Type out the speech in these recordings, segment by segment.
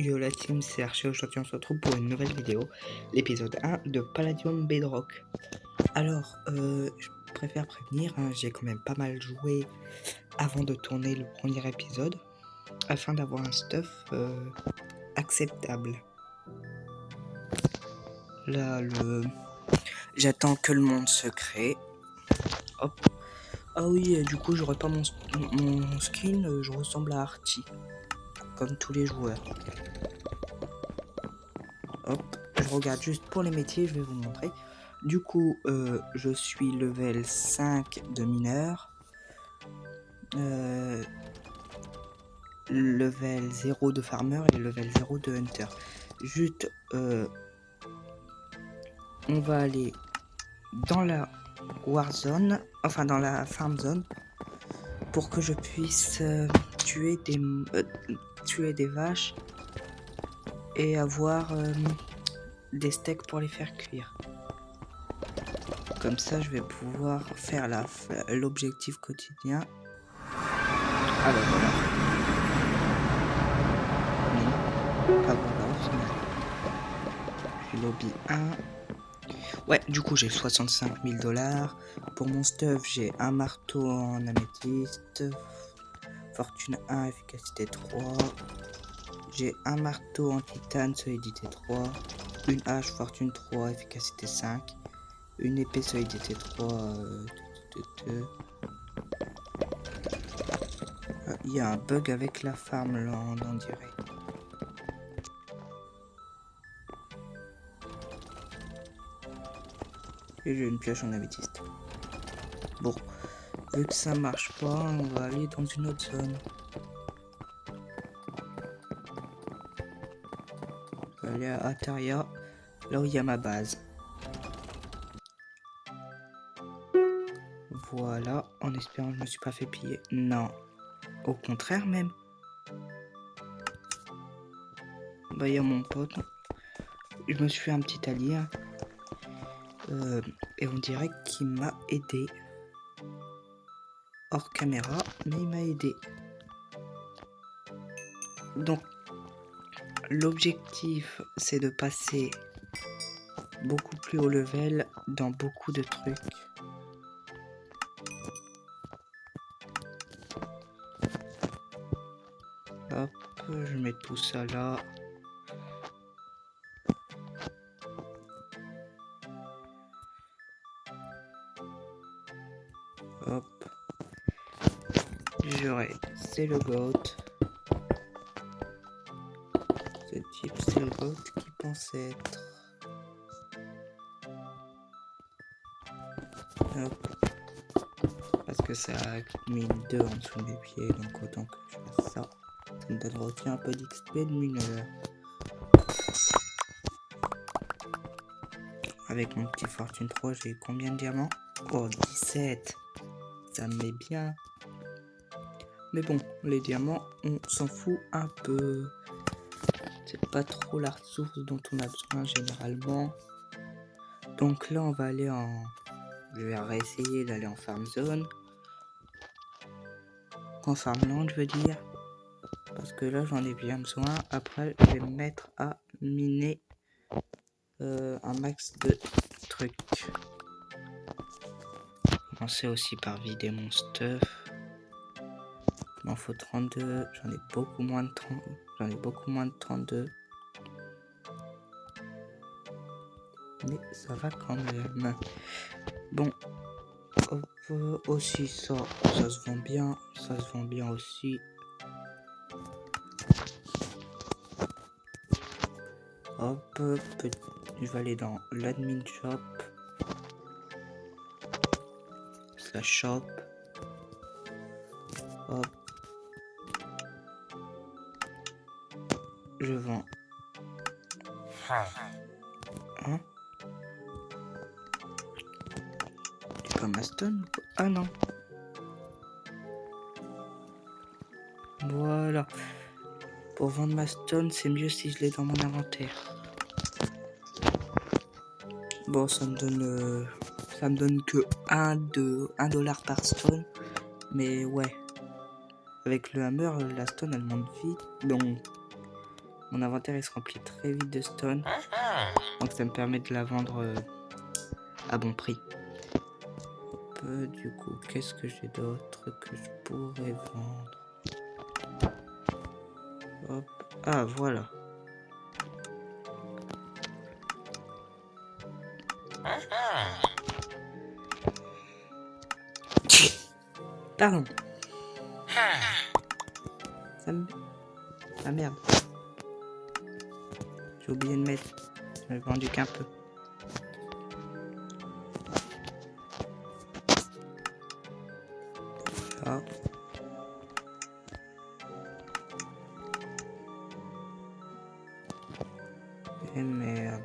Yo la team, c'est Archie. Aujourd'hui on se retrouve pour une nouvelle vidéo, l'épisode 1 de Palladium Bedrock. Alors, je préfère prévenir, hein, j'ai quand même pas mal joué avant de tourner le premier épisode, afin d'avoir un stuff acceptable. Là, j'attends que le monde se crée. Hop. Ah oui, du coup j'aurais pas mon skin, je ressemble à Archie, comme tous les joueurs. Hop, je regarde juste pour les métiers, je vais vous montrer. Du coup, je suis level 5 de mineur, level 0 de farmer et level 0 de hunter. Juste, on va aller dans la warzone, enfin dans la farm zone, pour que je puisse tuer des vaches et avoir des steaks pour les faire cuire. Comme ça, je vais pouvoir faire l'objectif quotidien. Ah bah voilà. Non, pas voilà au final. J'ai lobby 1. Ouais, du coup j'ai 65 000 $. Pour mon stuff, j'ai un marteau en améthyste. Fortune 1, efficacité 3. J'ai un marteau en titane, solidité 3. Une hache, fortune 3, efficacité 5. Une épée, solidité 3. Il y a un bug avec la farm là, on dirait. Et j'ai une pioche en améthyste. Bon, vu que ça marche pas, on va aller dans une autre zone. On va aller à Ataria, là où il y a ma base. Voilà, en espérant que je me suis pas fait piller. Non, au contraire même. Bah, il y a mon pote. Je me suis fait un petit allié. Et on dirait qu'il m'a aidé. Hors caméra, mais il m'a aidé. Donc, l'objectif, c'est de passer beaucoup plus haut level dans beaucoup de trucs. Hop, je mets tout ça là. Hop. J'aurai, c'est le goat. Ce type, c'est le goat qui pense être. Hop. Parce que ça a mis 2 en dessous de mes pieds, donc autant que je fasse ça. Ça me donnera aussi un peu d'XP de mineur. Avec mon petit fortune 3, j'ai combien de diamants? Oh, 17. Ça me met bien. Mais bon, les diamants, on s'en fout un peu. C'est pas trop la ressource dont on a besoin généralement. Donc là, on va aller en... Je vais réessayer d'aller en farm zone. En farmland, je veux dire. Parce que là, j'en ai bien besoin. Après, je vais me mettre à miner un max de trucs. Commencer aussi par vider mon stuff. Il m'en faut 32. J'en ai beaucoup moins de 30. J'en ai beaucoup moins de 32. Mais ça va quand même. Bon. Hop, aussi ça se vend bien. Ça se vend bien aussi. Hop, je vais aller dans l'admin shop. Slash shop. Hop. Je vends. Hein? C'est pas ma stone? Ah non. Voilà. Pour vendre ma stone, c'est mieux si je l'ai dans mon inventaire. Bon, ça me donne que 1 $ par stone. Mais ouais. Avec le hammer, la stone elle monte vite. Donc Mon inventaire il se remplit très vite de stone. Donc ça me permet de la vendre à bon prix. Du coup, qu'est-ce que j'ai d'autre que je pourrais vendre? Hop. Ah, voilà. Pardon. Ça me... Ah merde. J'ai oublié de mettre. J'en ai vendu qu'un peu. Voilà. Et merde.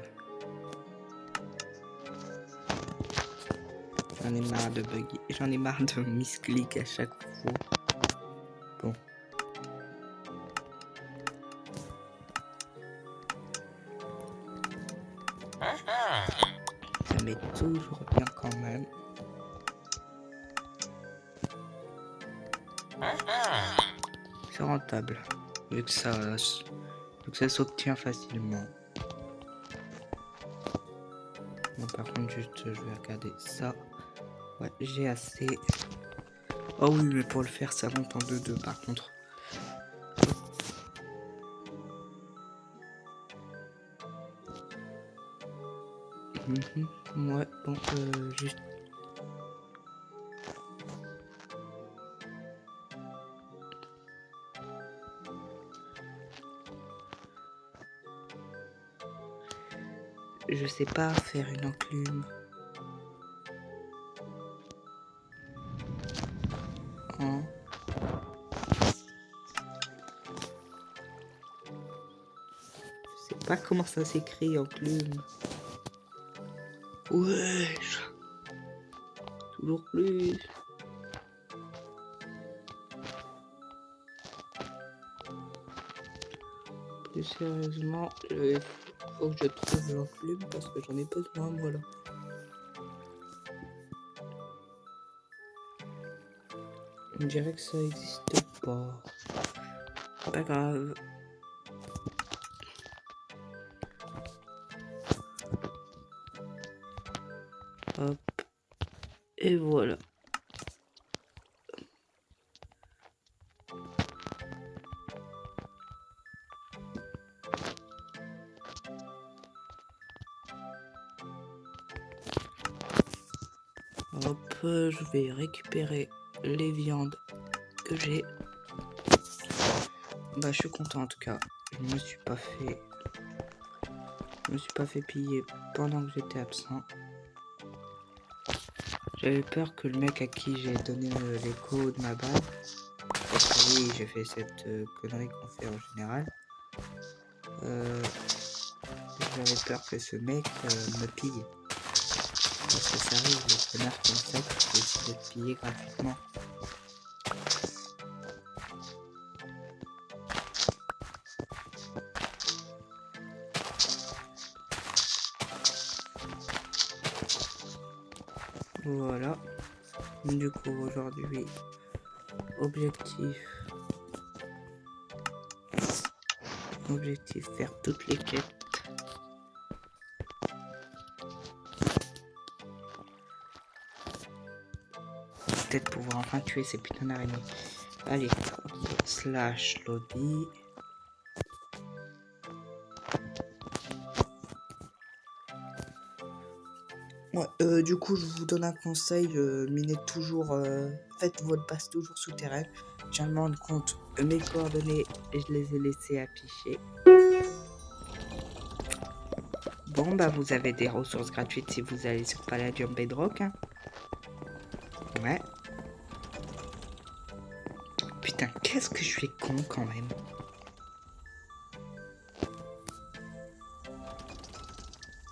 J'en ai marre de bugger. J'en ai marre de misclick à chaque fois. Bon. Ça met toujours bien quand même. C'est rentable. Vu que ça s'obtient facilement. Bon, par contre, juste, je vais regarder ça. Ouais, j'ai assez. Oh oui, mais pour le faire, ça monte en 2-2 par contre. Ouais, bon, juste. Je sais pas faire une enclume. Hein. Je sais pas comment ça s'écrit enclume. Wesh. Toujours plus. Plus sérieusement, faut que je trouve l'enclume parce que j'en ai besoin, voilà. On dirait que ça existe pas. Pas grave. Hop. Et voilà. Hop, je vais récupérer les viandes que j'ai. Bah, je suis content en tout cas. Je me suis pas fait piller pendant que j'étais absent. J'avais peur que le mec à qui j'ai donné l'écho de ma base, parce que oui, j'ai fait cette connerie qu'on fait en général. J'avais peur que ce mec me pille. Parce que ça arrive, les connards comme ça qui décident de te piller gratuitement. Voilà. Du coup, aujourd'hui, objectif, faire toutes les quêtes. Peut-être pouvoir enfin tuer ces putains d'araignées. Allez, slash lobby. Ouais, du coup, je vous donne un conseil, minez toujours, faites votre base toujours souterraine. Je viens de me rendre compte, mes coordonnées, et je les ai laissées afficher. Bon, bah, vous avez des ressources gratuites si vous allez sur Palladium Bedrock. Hein. Ouais. Putain, qu'est-ce que je suis con quand même.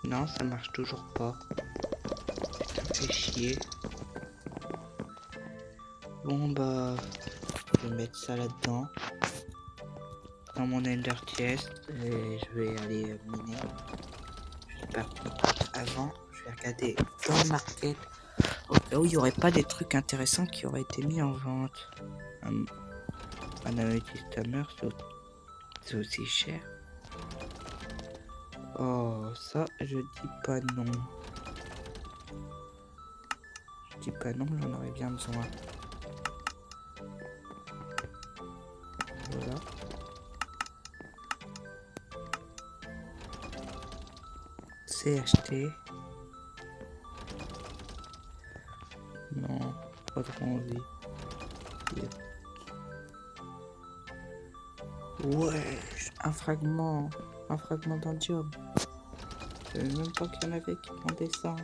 Non, ça marche toujours pas. Ça fait chier. Bon, bah, je vais mettre ça là-dedans. Dans mon Ender Chest. Et je vais aller miner. Par contre, avant, je vais regarder dans le market. Au cas où il n'y aurait pas des trucs intéressants qui auraient été mis en vente. Un améthyste hammer, c'est aussi cher. Oh, ça, je dis pas non. Je dis pas non, j'en aurais bien besoin. Voilà. C'est acheté. Non, pas trop envie. Ouais, un fragment d'andium. Je savais même pas qu'il y en avait qui vendaient ça.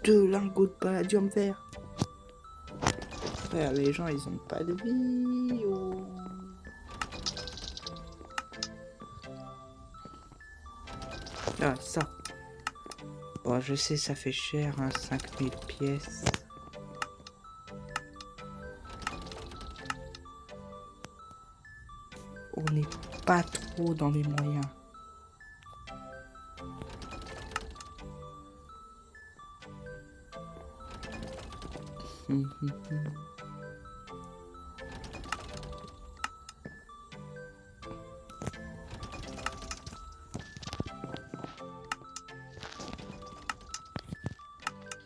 2 lingots de palladium vert. Frère, les gens, ils ont pas de vie. Oh. Ah, ça. Bon, je sais, ça fait cher, hein, 5000 pièces. On n'est pas trop dans les moyens.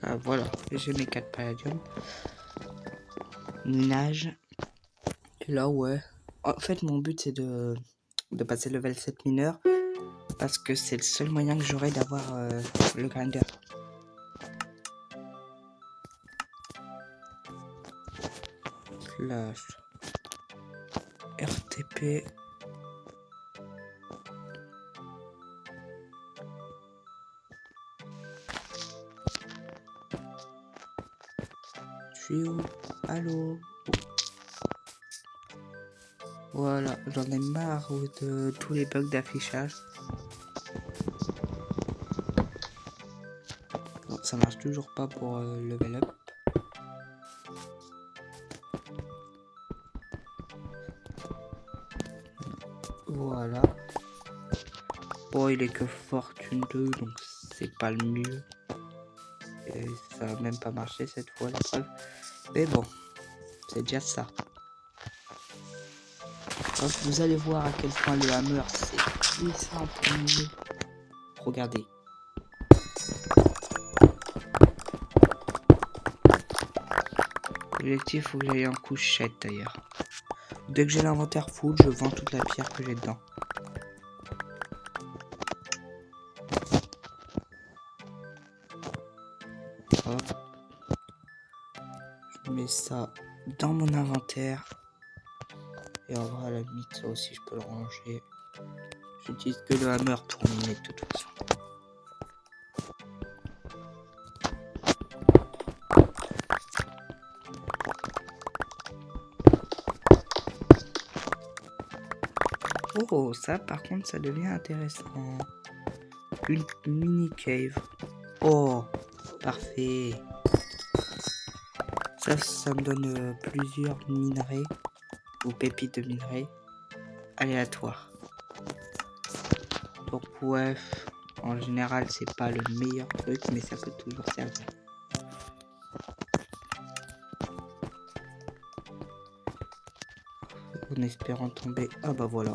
Ah, voilà, j'ai mes 4 palladium. Minage. Et là, ouais. En fait, mon but, c'est de passer level 7 mineur. Parce que c'est le seul moyen que j'aurai d'avoir le grinder. Slash RTP. Je suis où? Allô? Voilà, j'en ai marre de tous les bugs d'affichage. Bon, ça marche toujours pas pour level up. Voilà. Bon, il est que fortune 2, donc c'est pas le mieux. Et ça a même pas marché cette fois, la preuve. Mais bon, c'est déjà ça. Donc, vous allez voir à quel point le hammer c'est puissant pour nous. Regardez. L'objectif, faut que j'aille en couchette d'ailleurs. Dès que j'ai l'inventaire full, je vends toute la pierre que j'ai dedans. Hop. Je mets ça dans mon inventaire. Et en vrai, à la limite, ça aussi, je peux le ranger. J'utilise que le hammer pour miner de toute façon. Oh, ça par contre, ça devient intéressant. Une mini cave. Oh, parfait. Ça me donne plusieurs minerais ou pépites de minerais aléatoires. Donc ouais, en général, c'est pas le meilleur truc, mais ça peut toujours servir. En espérant tomber. Ah bah voilà.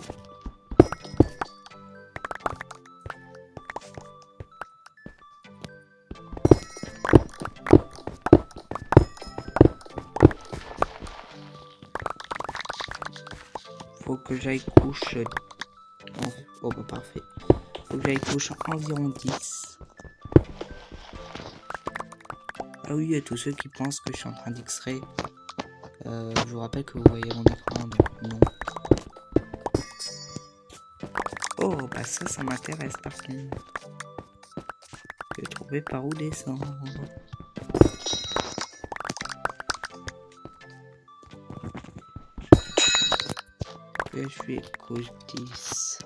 Faut que j'aille couche. Oh bah parfait. Faut que j'aille couche environ 10. Ah oui, à tous ceux qui pensent que je suis en train d'X-ray. Je vous rappelle que vous voyez mon écran, mais non. Oh bah ça m'intéresse par contre. Je vais trouver par où descendre. Et je fais couche 10.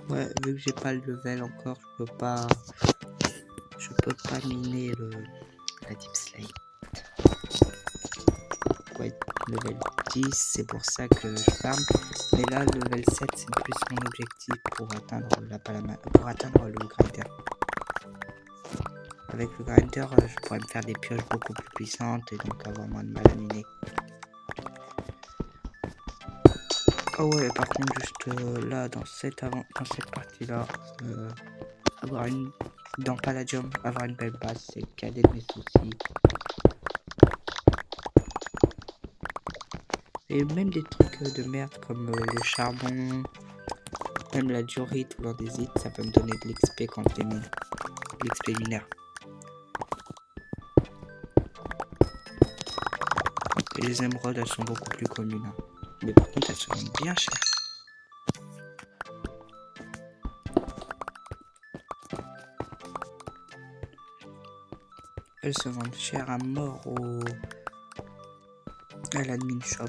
Ouais, vu que j'ai pas le level encore, je peux pas miner la deep slate. Ouais, level 10, c'est pour ça que je farm. Mais là, level 7, c'est plus mon objectif pour atteindre pour atteindre le grinder. avec le grinder, je pourrais me faire des pioches beaucoup plus puissantes et donc avoir moins de mal à miner. Oh ouais, par contre, juste là, dans cette partie-là, dans Palladium, avoir une belle base, c'est le cadet de mes soucis. Et même des trucs de merde comme le charbon, même la diorite ou l'andésite, ça peut me donner de l'XP quand je les mine. L'XP minaire. Et les émeraudes, elles sont beaucoup plus communes. Hein. Mais par contre, elles se vendent bien cher. Elles se vendent cher à mort à l'admin shop.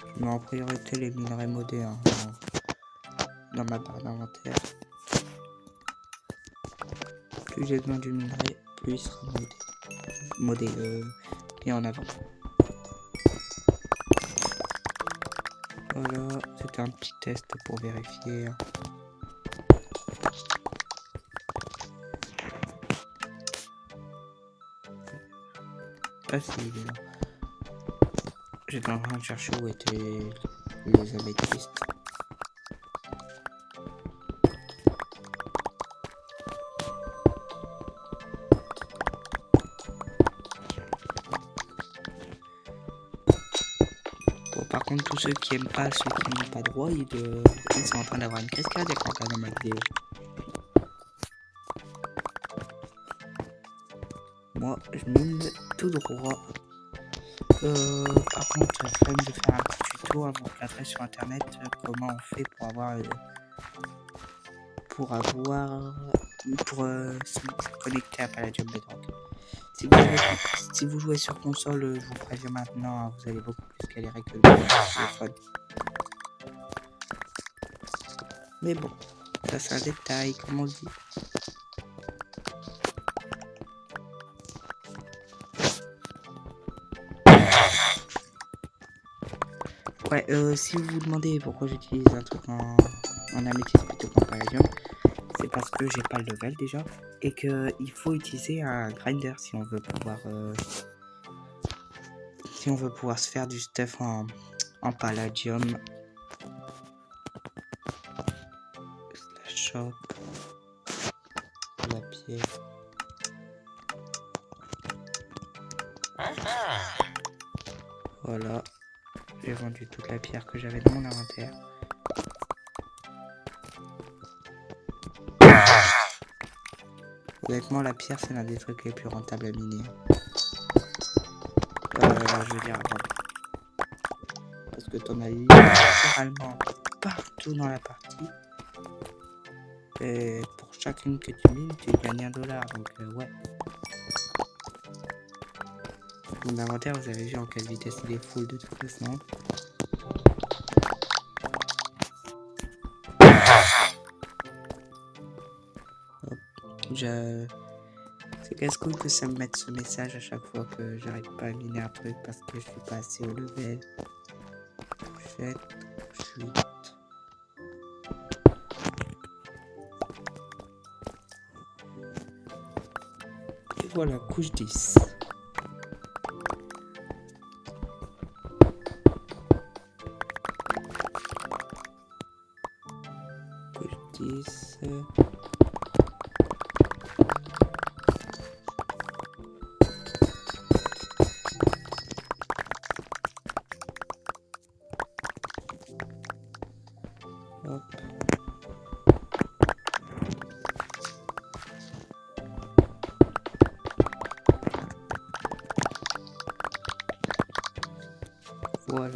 Je mets en priorité les minerais modés hein, dans ma barre d'inventaire. Plus j'ai besoin du minerai, plus il sera modé et en avant. Voilà, c'était un petit test pour vérifier. Ah si, il est là. J'étais en train de chercher où étaient les améthystes. Bon, par contre, tous ceux qui aiment pas, ceux qui n'ont pas droit, ils sont en train d'avoir une crise cardiaque en regardant ma vidéo. Moi, je mine tout droit. Par contre, j'ai flemme de faire un petit tuto avant de regarder sur internet comment on fait pour se connecter à Palladium Bedrock. Si vous jouez sur console, je vous préviens maintenant, hein, vous allez beaucoup plus galérer que le téléphone. Mais bon, ça c'est un détail, comme on dit. Ouais, si vous vous demandez pourquoi j'utilise un truc en améthyste plutôt qu'en palladium, c'est parce que j'ai pas le level déjà et que il faut utiliser un grinder si on veut pouvoir se faire du stuff en palladium. La shop, la pierre. Voilà, j'ai vendu toute la pierre que j'avais dans mon inventaire. Honnêtement, la pierre, c'est l'un des trucs les plus rentables à miner. Je veux dire, parce que t'en as littéralement partout dans la partie. Et pour chacune que tu mines, tu gagnes $1. Donc, ouais. Mon inventaire, vous avez vu en quelle vitesse il est full de toute façon. C'est casse-couille que ça me mette ce message à chaque fois que j'arrive pas à miner un truc parce que je suis pas assez au level. Couchette, couche 8. Et voilà, couche 10. Couche 10. Hop. Voilà.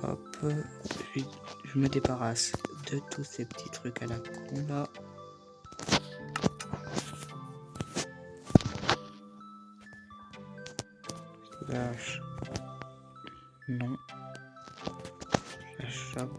Hop. Je me débarrasse de tous ces petits trucs à la con là. Slash. Non. La shop.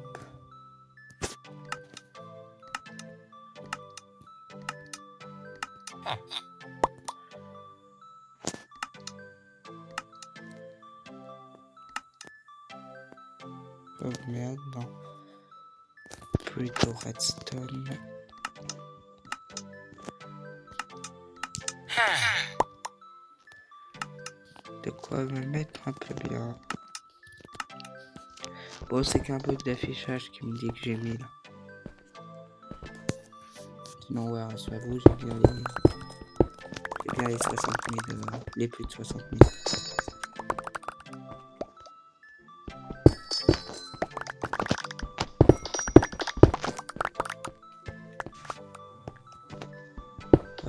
Oh merde, non. Plutôt redstone. De quoi me mettre un peu bien. Bon, c'est qu'un bug d'affichage qui me dit que j'ai 1000. Sinon, ouais, rassurez-vous, j'ai bien les 60 000, les plus de 60 000.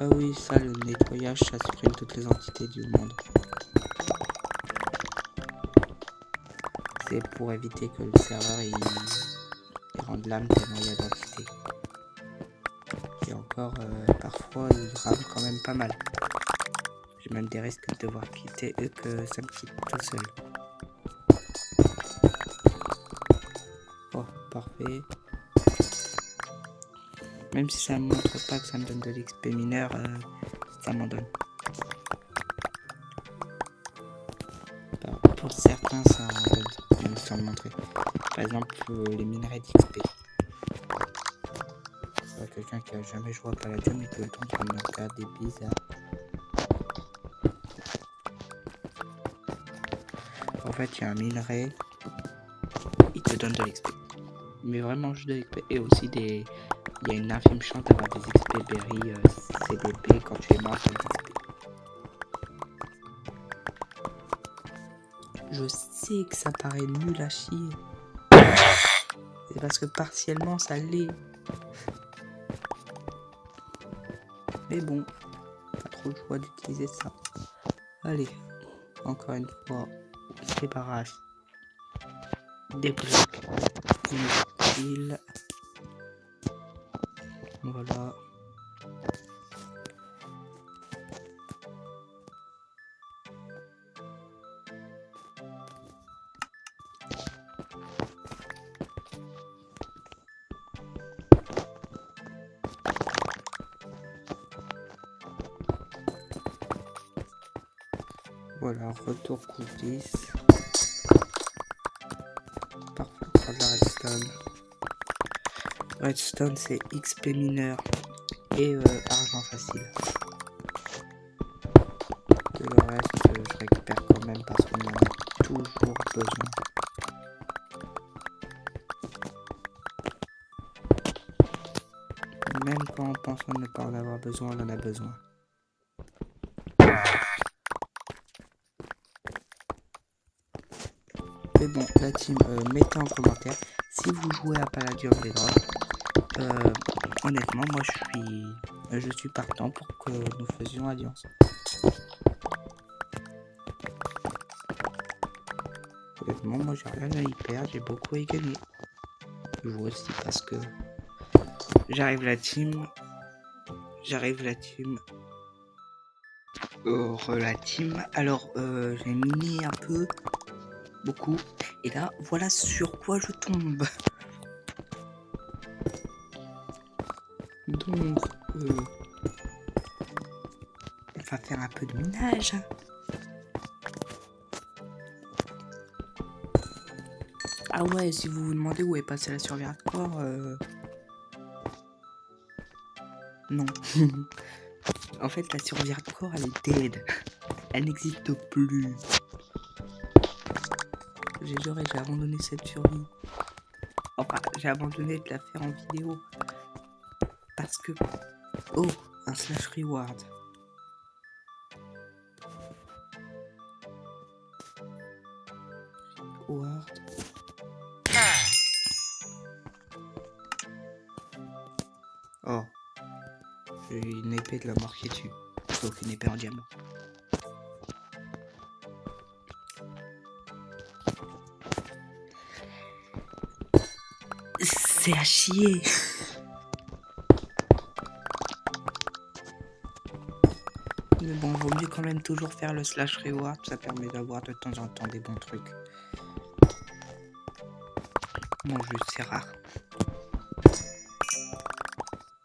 Ah oui, ça, le nettoyage, ça supprime toutes les entités du monde. C'est pour éviter que le serveur il rende l'âme tellement il y a d'entités. Et encore, parfois, il rame quand même pas mal. J'ai même des risques de devoir quitter eux que ça me quitte tout seul. Oh, parfait. Même si ça me montre pas que ça me donne de l'XP mineur, ça m'en donne. Pour certains, ça en donne, même sans le montrer. Par exemple, les minerais d'XP. Quelqu'un qui a jamais joué à Palladium et qui est en train de me regarder bizarre. En fait, il y a un minerai, il te donne de l'XP. Mais vraiment juste de l'XP. Et aussi des... Il y a une infime chance d'avoir des XP berry CDP quand tu es mort avec XP. Je sais que ça paraît nul à chier. C'est parce que partiellement ça l'est. Mais bon, pas trop le choix d'utiliser ça. Allez, encore une fois, c'est barrage. Des blocs inutiles. Voilà. Voilà, retour couche 10. Parfait, pour de la redstone. Redstone, c'est XP mineur et argent facile. Et le reste, je récupère quand même parce qu'on en a toujours besoin. Même quand on pense ne pas en avoir besoin, on en a besoin. Mais bon, la team, mettez en commentaire si vous jouez à Palladium Bedrock. Honnêtement, moi je suis partant pour que nous faisions alliance. Honnêtement, moi j'ai rien à y perdre, j'ai beaucoup à y gagner. Je joue aussi parce que j'arrive la team. La team. Alors, j'ai miné un peu, beaucoup. Et là, voilà sur quoi je tombe. Donc, on va faire un peu de minage. Ah ouais, si vous vous demandez où est passée la survie hardcore, non. En fait, la survie hardcore, elle est dead. Elle n'existe plus. J'ai abandonné cette survie. Enfin, j'ai abandonné de la faire en vidéo. Parce que... Oh, un slash reward. Reward. Oh. J'ai une épée de la mort qui est dessus. Sauf une épée en diamant. C'est à chier. Mais bon, vaut mieux quand même toujours faire le slash reward. Ça permet d'avoir de temps en temps des bons trucs. Bon, juste c'est rare.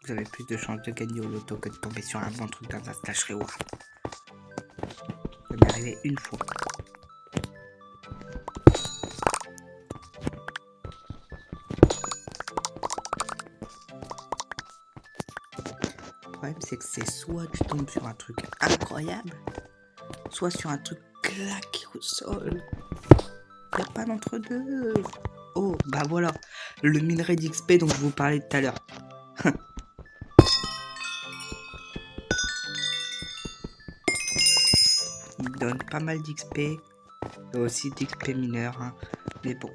Vous avez plus de chances de gagner au loto que de tomber sur un bon truc dans un slash reward. Ça m'est arrivé une fois. problème, c'est que c'est soit tu tombes sur un truc incroyable, soit sur un truc claqué au sol. Y a pas d'entre-deux. Oh, bah voilà, le minerai d'XP dont je vous parlais tout à l'heure. Il donne pas mal d'XP, et aussi d'XP mineur, hein. Mais bon.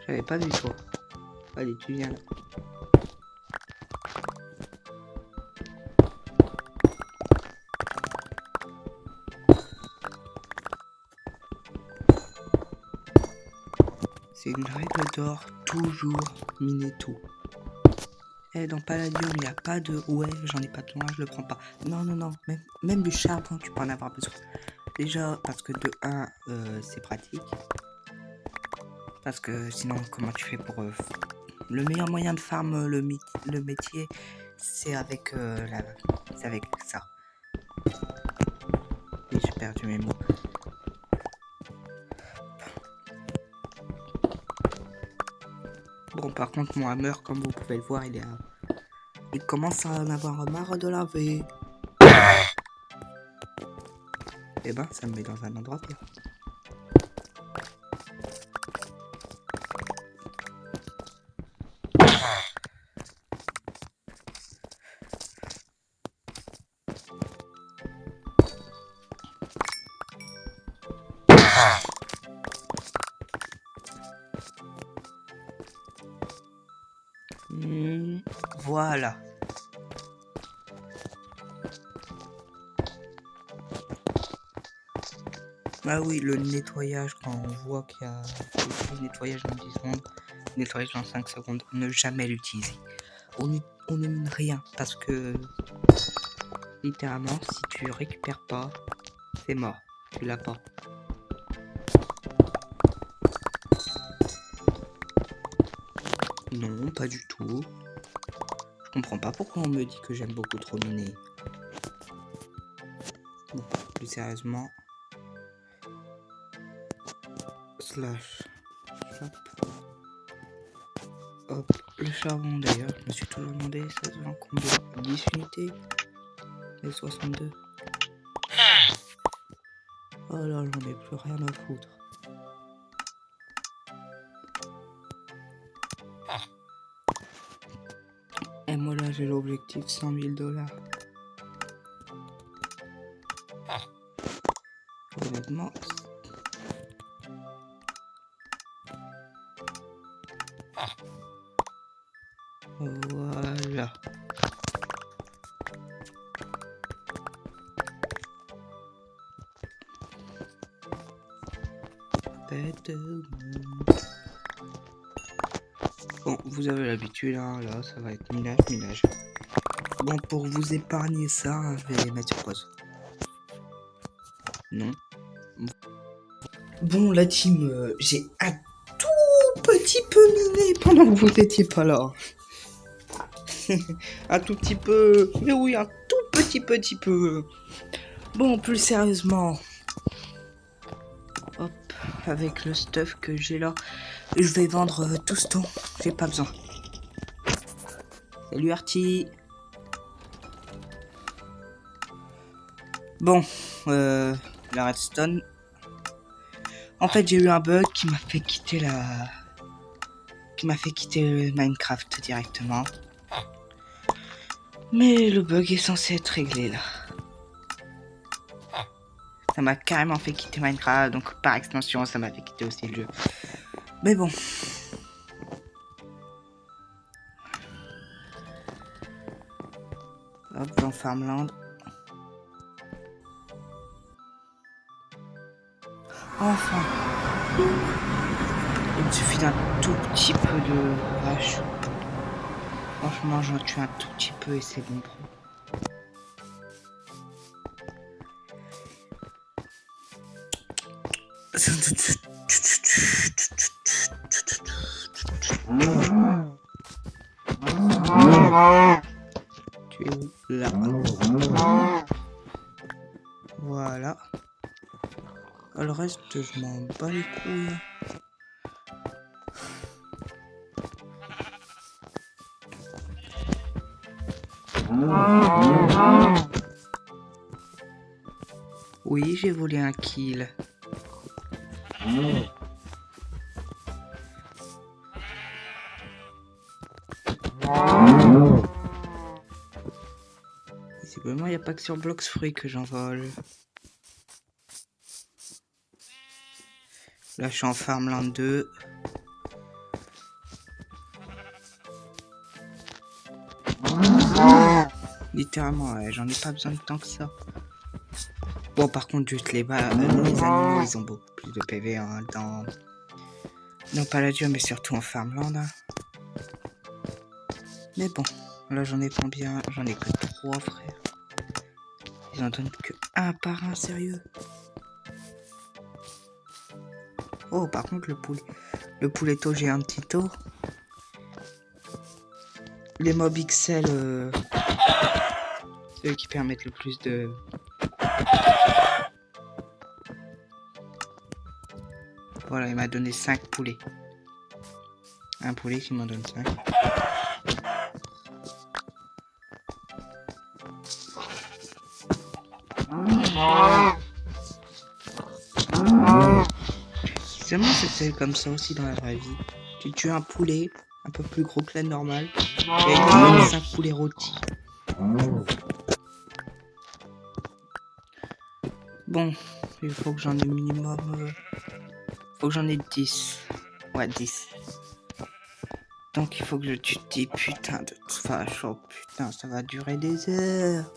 J'avais pas vu toi. Allez, tu viens là. C'est une règle d'or, toujours miner tout. Eh, dans Palladium, il n'y a pas de ouais, j'en ai pas de loin, je le prends pas. Non, non, non, même du charbon, tu peux en avoir besoin. Déjà, parce que de 1, c'est pratique. Parce que sinon, comment tu fais pour... Le meilleur moyen de farm le métier, c'est avec, c'est avec ça. Et j'ai perdu mes mots. Bon, par contre, mon hammer, comme vous pouvez le voir, il commence à en avoir marre de laver. Et ben, ça me met dans un endroit pire. Voilà. Ah oui, le nettoyage, quand on voit qu'il y a le nettoyage dans 10 secondes, nettoyage dans 5 secondes, ne jamais l'utiliser. On ne mine rien parce que littéralement, si tu récupères pas, c'est mort. Tu l'as pas. Non, pas du tout. Je comprends pas pourquoi on me dit que j'aime beaucoup trop miner. Bon, plus sérieusement. Slash. Hop. Hop. Le charbon d'ailleurs, je me suis toujours demandé, ça se vend combien? 10 unités? Et 62. Oh là, j'en ai plus rien à foutre. Et moi là, j'ai l'objectif 100 000 $. Honnêtement. Voilà. Bon, vous avez l'habitude, hein, là, ça va être minage. Bon, pour vous épargner ça, je vais mettre sur pause. Non. Bon, la team, j'ai un tout petit peu miné pendant que vous étiez pas là. Un tout petit peu. Mais oui, un tout petit peu. Bon, plus sérieusement. Hop, avec le stuff que j'ai là, je vais vendre tout ce temps. J'ai pas besoin. Salut Artie. Bon, la redstone. En fait, j'ai eu un bug qui m'a fait quitter Minecraft directement. Mais le bug est censé être réglé là. Ça m'a carrément fait quitter Minecraft, donc par extension, ça m'a fait quitter aussi le jeu. Mais bon. Hop, dans Farmland. Enfin. Il me suffit d'un tout petit peu de vache. Franchement, j'en tue un tout petit peu et c'est bon. Tu es où? Là. Le reste, je m'en bats les couilles. Oui, j'ai volé un kill. Visiblement, il n'y a pas que sur Blox Fruit que j'en vole. Là, je suis en Farmland 2. Littéralement, ouais, j'en ai pas besoin de tant que ça. Bon, par contre, juste les animaux, ils ont beaucoup plus de PV hein, dans Palladium, mais surtout en Farmland. Hein. Mais bon, là, j'en ai combien? J'en ai que 3, frère. Ils en donnent que un par un, sérieux. Oh, par contre, le pouletto géantito. Les mobs XL, c'est eux qui permettent le plus de... Voilà, il m'a donné 5 poulets. Un poulet qui m'en donne 5. Seulement c'est comme ça aussi dans la vraie vie. Tu tues un poulet un peu plus gros que la normale et il te donne 5 poulets rôtis. Bon, il faut que j'en ai minimum... faut que j'en ai 10. Ouais, 10. Donc il faut que je tue des putains de vaches. Oh putain, ça va durer des heures.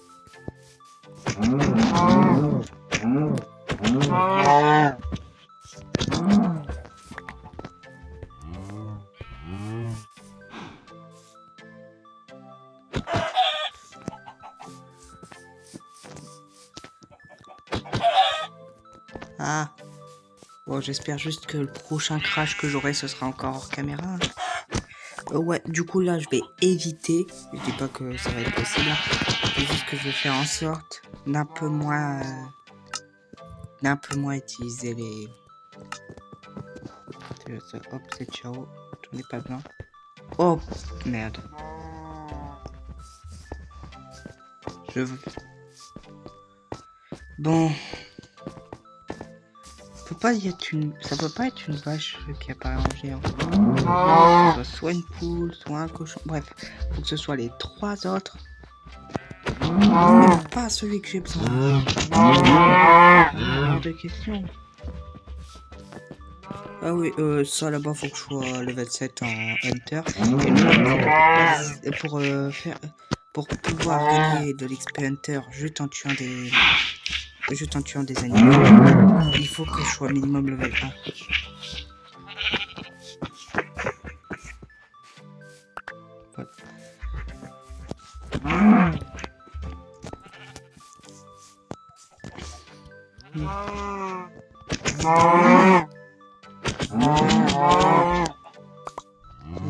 Ah. Bon, j'espère juste que le prochain crash que j'aurai, ce sera encore hors caméra. Ouais, du coup, là, je vais éviter. Je dis pas que ça va être possible. C'est juste que je vais faire en sorte d'un peu moins utiliser les... Hop, c'est ciao. J'en ai pas besoin. Oh, merde. Bon... Ça peut pas être une vache qui apparaît en géant. Soit une poule, soit un cochon. Bref, faut que ce soit les 3 autres. Mais pas celui que j'ai besoin. Hors de question. Ah oui, ça là-bas faut que je sois level 7 en Hunter. Et pour pouvoir gagner de l'XP Hunter juste en tuant des animaux, il faut que je sois minimum level 1.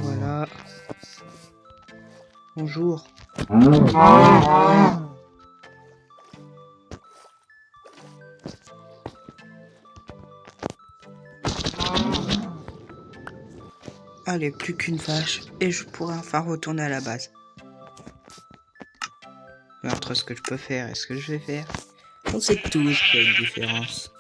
Voilà. Bonjour. Allez, plus qu'une vache et je pourrai enfin retourner à la base. Mais entre ce que je peux faire et ce que je vais faire, on sait tous qu'il y a une différence.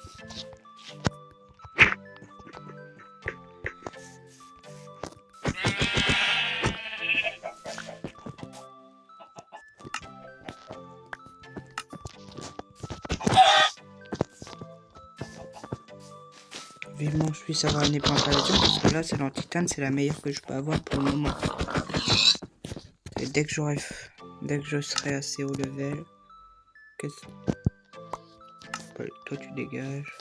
Vivement je puisse avoir une épée en palladium parce que là c'est l'antitane, c'est la meilleure que je peux avoir pour le moment. Et dès que je serai assez haut level, toi tu dégages.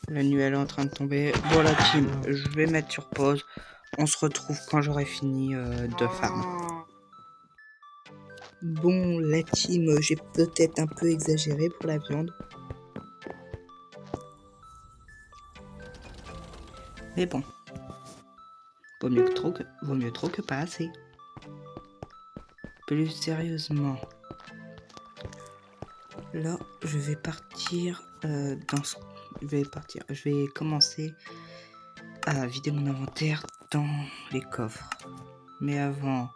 La nuit elle est en train de tomber. Bon la team, je vais mettre sur pause. On se retrouve quand j'aurai fini de farm. Bon la team, j'ai peut-être un peu exagéré pour la viande. Mais bon. Vaut mieux trop que pas assez. Plus sérieusement, là, je vais partir Je vais commencer à vider mon inventaire dans les coffres. Mais avant,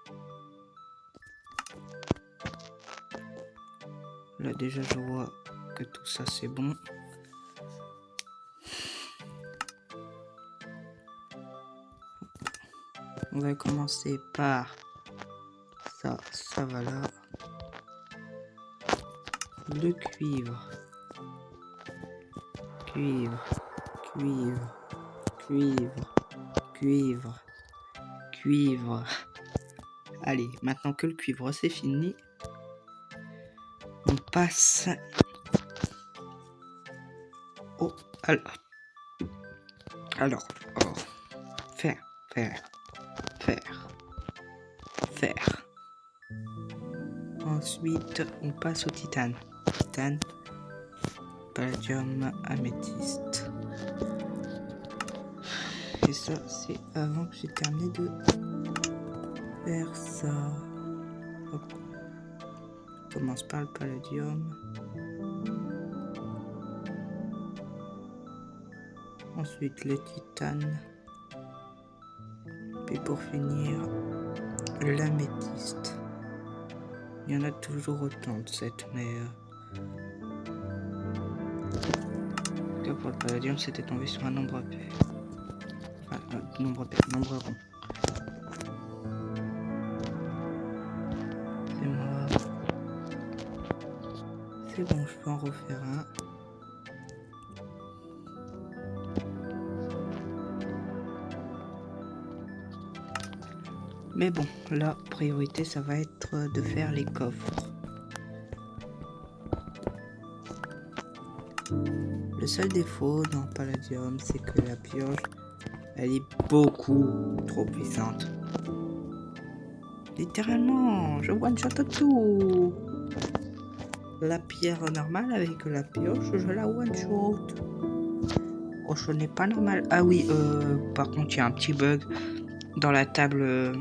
là déjà je vois que tout ça c'est bon. On va commencer par ça, ça va là. Le cuivre. Cuivre, cuivre, cuivre, cuivre, cuivre. Allez, maintenant que le cuivre c'est fini, on passe au... Alors, oh. Fer. Ensuite, on passe au titane. Titane, palladium, améthyste. Et ça, c'est avant que j'ai terminé de faire ça. Hop. On commence par le palladium. Ensuite, le titane. Puis pour finir, l'améthyste. Il y en a toujours autant de 7, mais pour le palladium, c'était tombé sur un nombre pair. Enfin, nombre rond. C'est mort. C'est bon, je peux en refaire un. Mais bon, la priorité, ça va être de faire les coffres. Le seul défaut dans Palladium, c'est que la pioche, elle est beaucoup trop puissante. Littéralement, je one-shot tout. La pierre normale avec la pioche, je la one-shot. Oh, ce n'est pas normal. Ah oui, par contre, il y a un petit bug dans la table...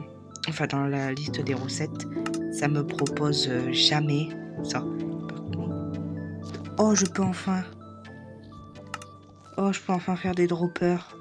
Enfin, dans la liste des recettes, ça me propose jamais ça. Par contre... Oh, je peux enfin faire des droppers.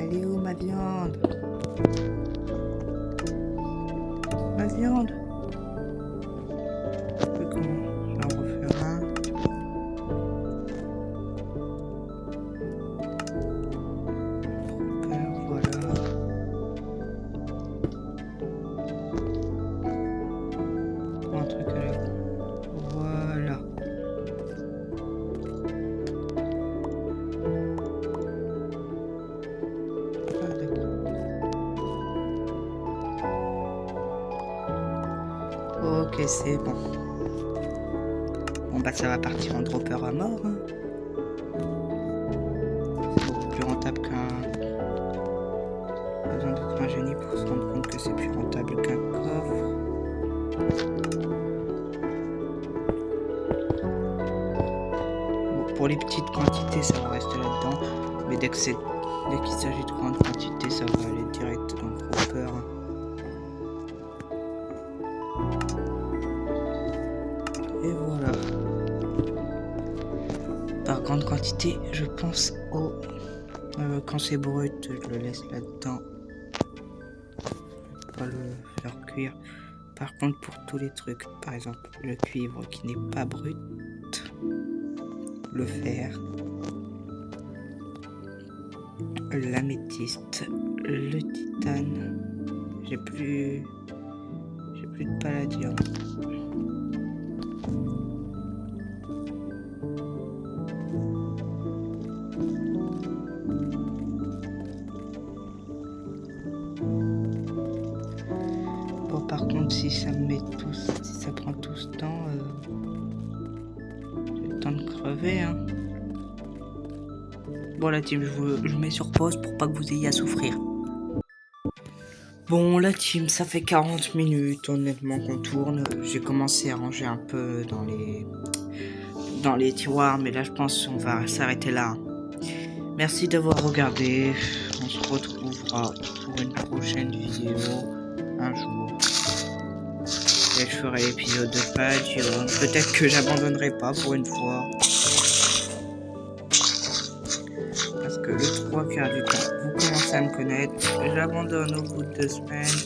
Elle est où ma viande? Ma viande? Je vais en refaire un. Voilà. Un truc avec. Voilà. Ok, c'est bon. Bon bah ça va partir en dropper à mort. Hein. C'est beaucoup plus rentable qu'un... Pas besoin d'être un génie pour se rendre compte que c'est plus rentable qu'un coffre. Bon, pour les petites quantités, ça va rester là-dedans. Mais dès qu'il s'agit de grandes quantités, ça va aller direct dans le dropper. Et voilà. Par grande quantité, je pense au... quand c'est brut, je le laisse là-dedans. Pas le faire cuire. Par contre, pour tous les trucs, par exemple, le cuivre qui n'est pas brut, le fer, l'améthyste, le titane, j'ai plus de palladium. Bon, par contre, si ça prend tout ce temps, j'ai le temps de crever, hein. Bon, la team, je mets sur pause pour pas que vous ayez à souffrir. Bon, la team, ça fait 40 minutes, honnêtement, qu'on tourne. J'ai commencé à ranger un peu dans les tiroirs, mais là, je pense qu'on va s'arrêter là. Merci d'avoir regardé. On se retrouvera pour une prochaine vidéo un jour. Et je ferai l'épisode de Patreon. Peut-être que j'abandonnerai pas pour une fois. Parce que le 3/4 du temps, vous commencez à me connaître. J'abandonne au bout de 2 semaines.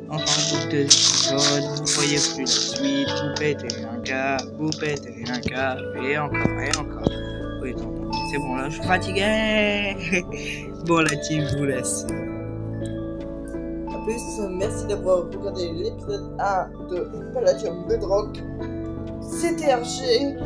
Encore au bout de 2 épisodes. Vous voyez plus la suite. Vous pétez un câble. Et encore. Oui, non, c'est bon, là, je suis fatigué. Bon, la team, je vous laisse. A plus, merci d'avoir regardé l'épisode 1 de Palladium Bedrock. C'était Archer.